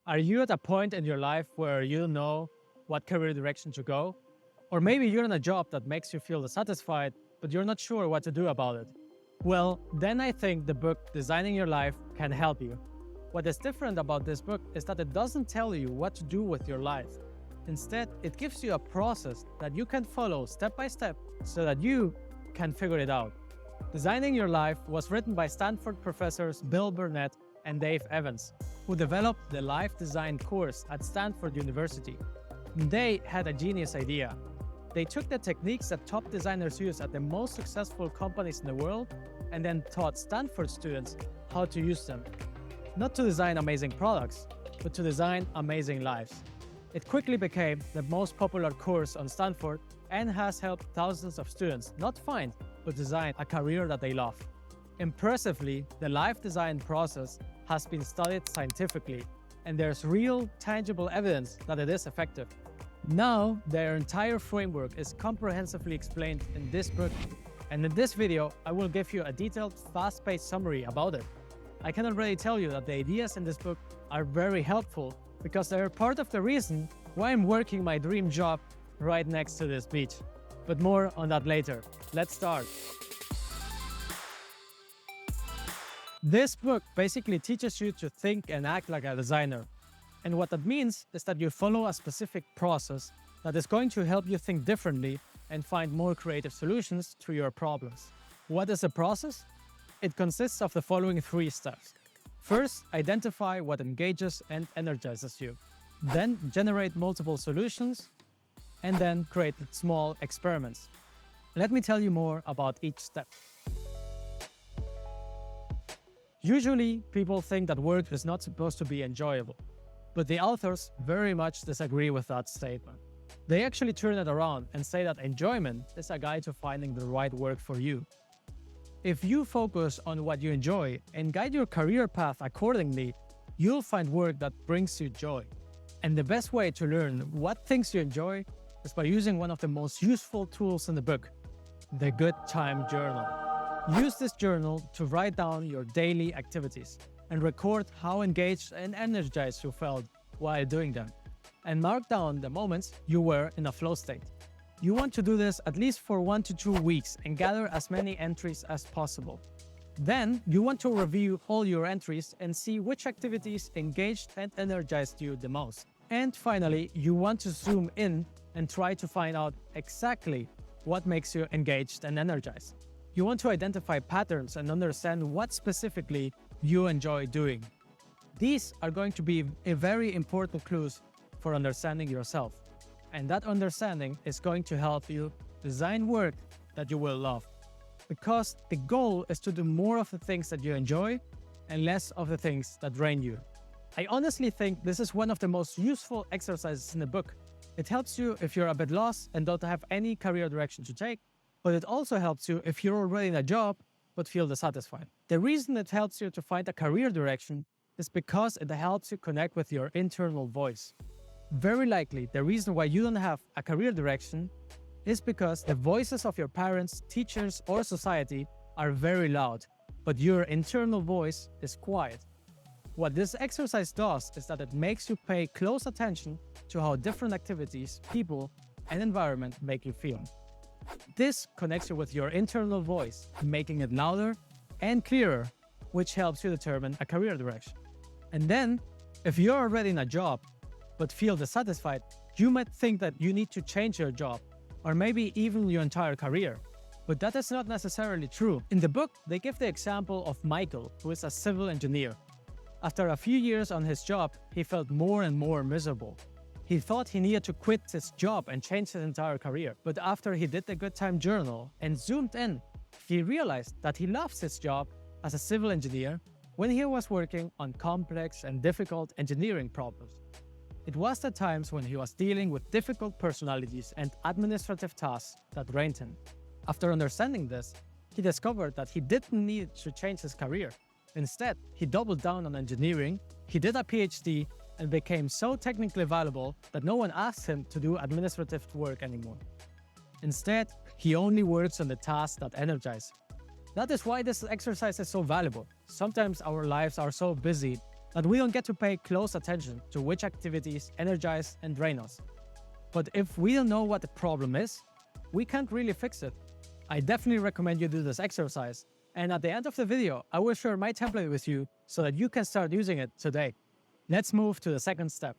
Are you at a point in your life where you don't know what career direction to go? Or maybe you're in a job that makes you feel dissatisfied, but you're not sure what to do about it. Well, then I think the book Designing Your Life can help you. What is different about this book is that it doesn't tell you what to do with your life. Instead, it gives you a process that you can follow step by step so that you can figure it out. Designing Your Life was written by Stanford professors Bill Burnett and Dave Evans, who developed the Life Design course at Stanford University. They had a genius idea. They took the techniques that top designers use at the most successful companies in the world and then taught Stanford students how to use them. Not to design amazing products, but to design amazing lives. It quickly became the most popular course on Stanford and has helped thousands of students not find, but design a career that they love. Impressively, the life design process has been studied scientifically, and there's real, tangible evidence that it is effective. Now, their entire framework is comprehensively explained in this book, and in this video, I will give you a detailed, fast-paced summary about it. I can already tell you that the ideas in this book are very helpful because they are part of the reason why I'm working my dream job right next to this beach. But more on that later. Let's start. This book basically teaches you to think and act like a designer. And what that means is that you follow a specific process that is going to help you think differently and find more creative solutions to your problems. What is the process? It consists of the following 3 steps. First, identify what engages and energizes you. Then, generate multiple solutions. And then, create small experiments. Let me tell you more about each step. Usually, people think that work is not supposed to be enjoyable. But the authors very much disagree with that statement. They actually turn it around and say that enjoyment is a guide to finding the right work for you. If you focus on what you enjoy and guide your career path accordingly, you'll find work that brings you joy. And the best way to learn what things you enjoy is by using one of the most useful tools in the book, the Good Time Journal. Use this journal to write down your daily activities and record how engaged and energized you felt while doing them. And mark down the moments you were in a flow state. You want to do this at least for 1 to 2 weeks and gather as many entries as possible. Then, you want to review all your entries and see which activities engaged and energized you the most. And finally, you want to zoom in and try to find out exactly what makes you engaged and energized. You want to identify patterns and understand what specifically you enjoy doing. These are going to be very important clues for understanding yourself. And that understanding is going to help you design work that you will love. Because the goal is to do more of the things that you enjoy and less of the things that drain you. I honestly think this is one of the most useful exercises in the book. It helps you if you're a bit lost and don't have any career direction to take, but it also helps you if you're already in a job but feel dissatisfied. The reason it helps you to find a career direction is because it helps you connect with your internal voice. Very likely, the reason why you don't have a career direction is because the voices of your parents, teachers, or society are very loud, but your internal voice is quiet. What this exercise does is that it makes you pay close attention to how different activities, people, and environment make you feel. This connects you with your internal voice, making it louder and clearer, which helps you determine a career direction. And then, if you're already in a job but feel dissatisfied, you might think that you need to change your job, or maybe even your entire career. But that is not necessarily true. In the book, they give the example of Michael, who is a civil engineer. After a few years on his job, he felt more and more miserable. He thought he needed to quit his job and change his entire career. But after he did the Good Time Journal and zoomed in, he realized that he loves his job as a civil engineer when he was working on complex and difficult engineering problems. It was the times when he was dealing with difficult personalities and administrative tasks that drained him. After understanding this, he discovered that he didn't need to change his career. Instead, he doubled down on engineering, he did a PhD, and became so technically valuable that no one asked him to do administrative work anymore. Instead, he only works on the tasks that energize him. That is why this exercise is so valuable. Sometimes our lives are so busy that we don't get to pay close attention to which activities energize and drain us. But if we don't know what the problem is, we can't really fix it. I definitely recommend you do this exercise, and at the end of the video, I will share my template with you so that you can start using it today. Let's move to the second step.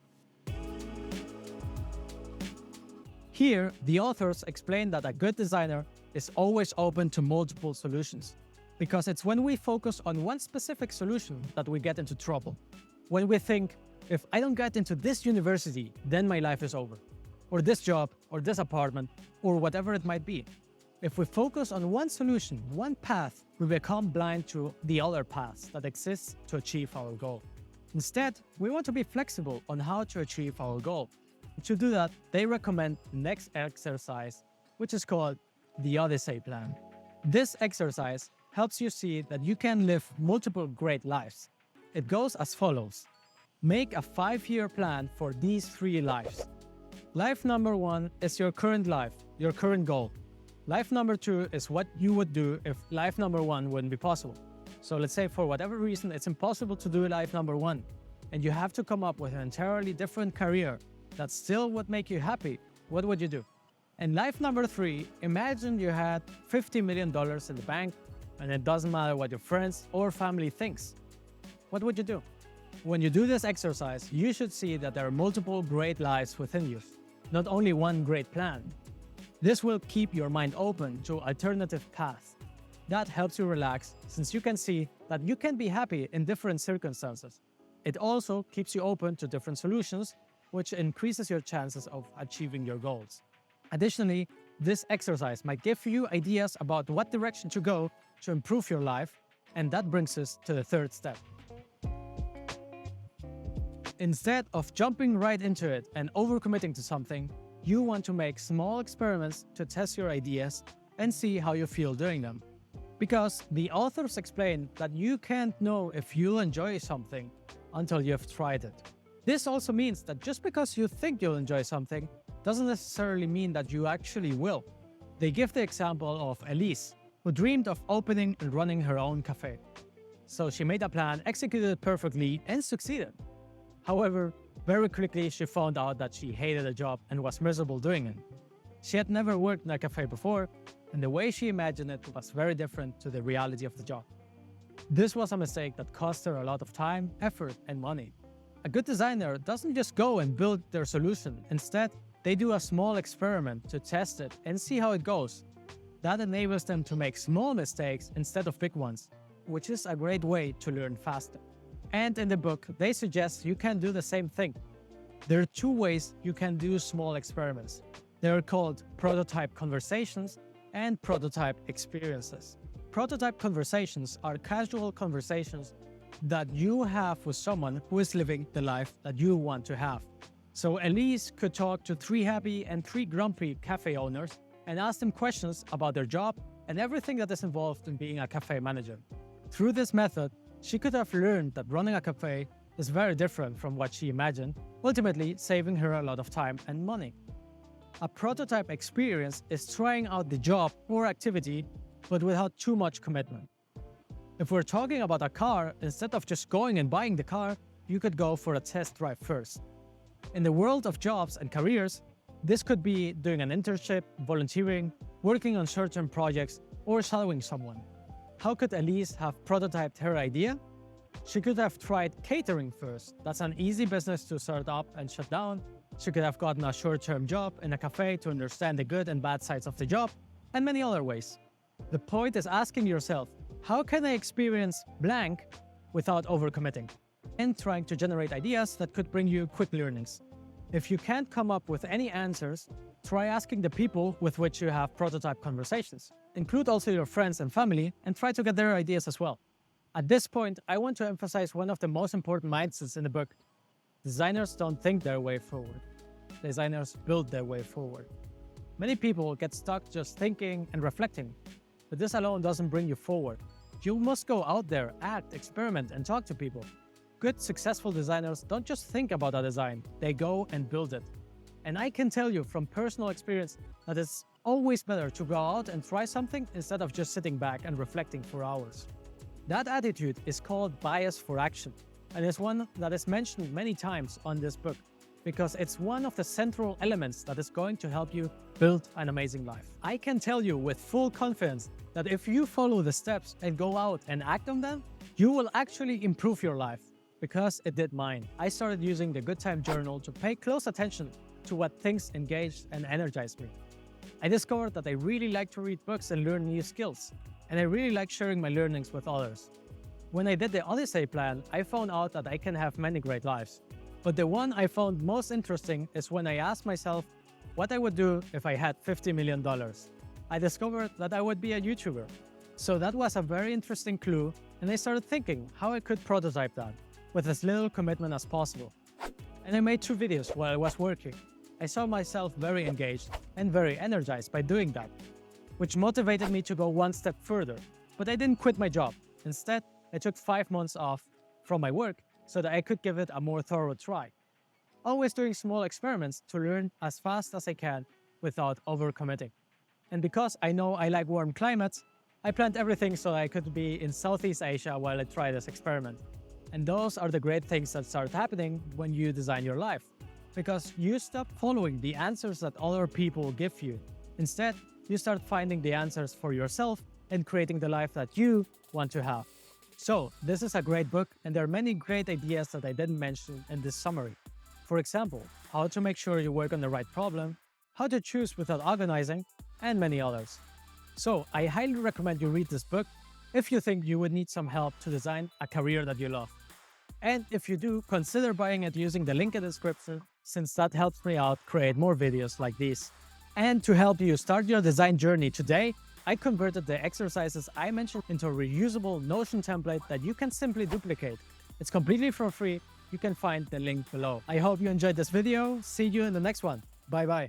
Here, the authors explain that a good designer is always open to multiple solutions, because it's when we focus on one specific solution that we get into trouble. When we think, if I don't get into this university, then my life is over. Or this job, or this apartment, or whatever it might be. If we focus on one solution, one path, we become blind to the other paths that exist to achieve our goal. Instead, we want to be flexible on how to achieve our goal. To do that, they recommend the next exercise, which is called the Odyssey Plan. This exercise helps you see that you can live multiple great lives. It goes as follows. Make a 5-year plan for these 3 lives. Life number 1 is your current life, your current goal. Life number 2 is what you would do if life number 1 wouldn't be possible. So let's say for whatever reason it's impossible to do life number 1, and you have to come up with an entirely different career that still would make you happy. What would you do? And life number 3, imagine you had $50 million in the bank, and it doesn't matter what your friends or family thinks. What would you do? When you do this exercise, you should see that there are multiple great lives within you, not only one great plan. This will keep your mind open to alternative paths. That helps you relax, since you can see that you can be happy in different circumstances. It also keeps you open to different solutions, which increases your chances of achieving your goals. Additionally, this exercise might give you ideas about what direction to go to improve your life, and that brings us to the third step. Instead of jumping right into it and overcommitting to something, you want to make small experiments to test your ideas and see how you feel doing them. Because the authors explain that you can't know if you'll enjoy something until you've tried it. This also means that just because you think you'll enjoy something doesn't necessarily mean that you actually will. They give the example of Elise, who dreamed of opening and running her own cafe. So she made a plan, executed it perfectly, and succeeded. However, very quickly she found out that she hated the job and was miserable doing it. She had never worked in a cafe before, and the way she imagined it was very different to the reality of the job. This was a mistake that cost her a lot of time, effort, and money. A good designer doesn't just go and build their solution. Instead, they do a small experiment to test it and see how it goes. That enables them to make small mistakes instead of big ones, which is a great way to learn faster. And in the book, they suggest you can do the same thing. There are 2 ways you can do small experiments. They are called prototype conversations and prototype experiences. Prototype conversations are casual conversations that you have with someone who is living the life that you want to have. So Elise could talk to 3 happy and 3 grumpy cafe owners and ask them questions about their job and everything that is involved in being a cafe manager. Through this method, she could have learned that running a cafe is very different from what she imagined, ultimately saving her a lot of time and money. A prototype experience is trying out the job or activity, but without too much commitment. If we're talking about a car, instead of just going and buying the car, you could go for a test drive first. In the world of jobs and careers, this could be doing an internship, volunteering, working on certain projects, or shadowing someone. How could Elise have prototyped her idea? She could have tried catering first. That's an easy business to start up and shut down. She could have gotten a short-term job in a cafe to understand the good and bad sides of the job, and many other ways. The point is asking yourself, how can I experience blank without overcommitting? And trying to generate ideas that could bring you quick learnings. If you can't come up with any answers, try asking the people with which you have prototype conversations. Include also your friends and family and try to get their ideas as well. At this point, I want to emphasize one of the most important mindsets in the book. Designers don't think their way forward. Designers build their way forward. Many people get stuck just thinking and reflecting, but this alone doesn't bring you forward. You must go out there, act, experiment, and talk to people. Good, successful designers don't just think about a design, they go and build it. And I can tell you from personal experience that it's always better to go out and try something instead of just sitting back and reflecting for hours. That attitude is called bias for action. and it's one that is mentioned many times on this book because it's one of the central elements that is going to help you build an amazing life. I can tell you with full confidence that if you follow the steps and go out and act on them, you will actually improve your life, because it did mine. I started using the Good Time Journal to pay close attention to what things engaged and energized me. I discovered that I really like to read books and learn new skills, and I really like sharing my learnings with others. When I did the Odyssey Plan, I found out that I can have many great lives. But the one I found most interesting is when I asked myself what I would do if I had $50 million. I discovered that I would be a YouTuber. So that was a very interesting clue, and I started thinking how I could prototype that with as little commitment as possible. And I made 2 videos while I was working. I saw myself very engaged and very energized by doing that, which motivated me to go one step further. But I didn't quit my job. Instead, I took 5 months off from my work so that I could give it a more thorough try. Always doing small experiments to learn as fast as I can without overcommitting. And because I know I like warm climates, I planned everything so I could be in Southeast Asia while I try this experiment. And those are the great things that start happening when you design your life, because you stop following the answers that other people give you. Instead, you start finding the answers for yourself and creating the life that you want to have. So, this is a great book, and there are many great ideas that I didn't mention in this summary. For example, how to make sure you work on the right problem, how to choose without organizing, and many others. So, I highly recommend you read this book if you think you would need some help to design a career that you love. And if you do, consider buying it using the link in the description, since that helps me out create more videos like these. And to help you start your design journey today, I converted the exercises I mentioned into a reusable Notion template that you can simply duplicate. It's completely for free. You can find the link below. I hope you enjoyed this video. See you in the next one. Bye bye.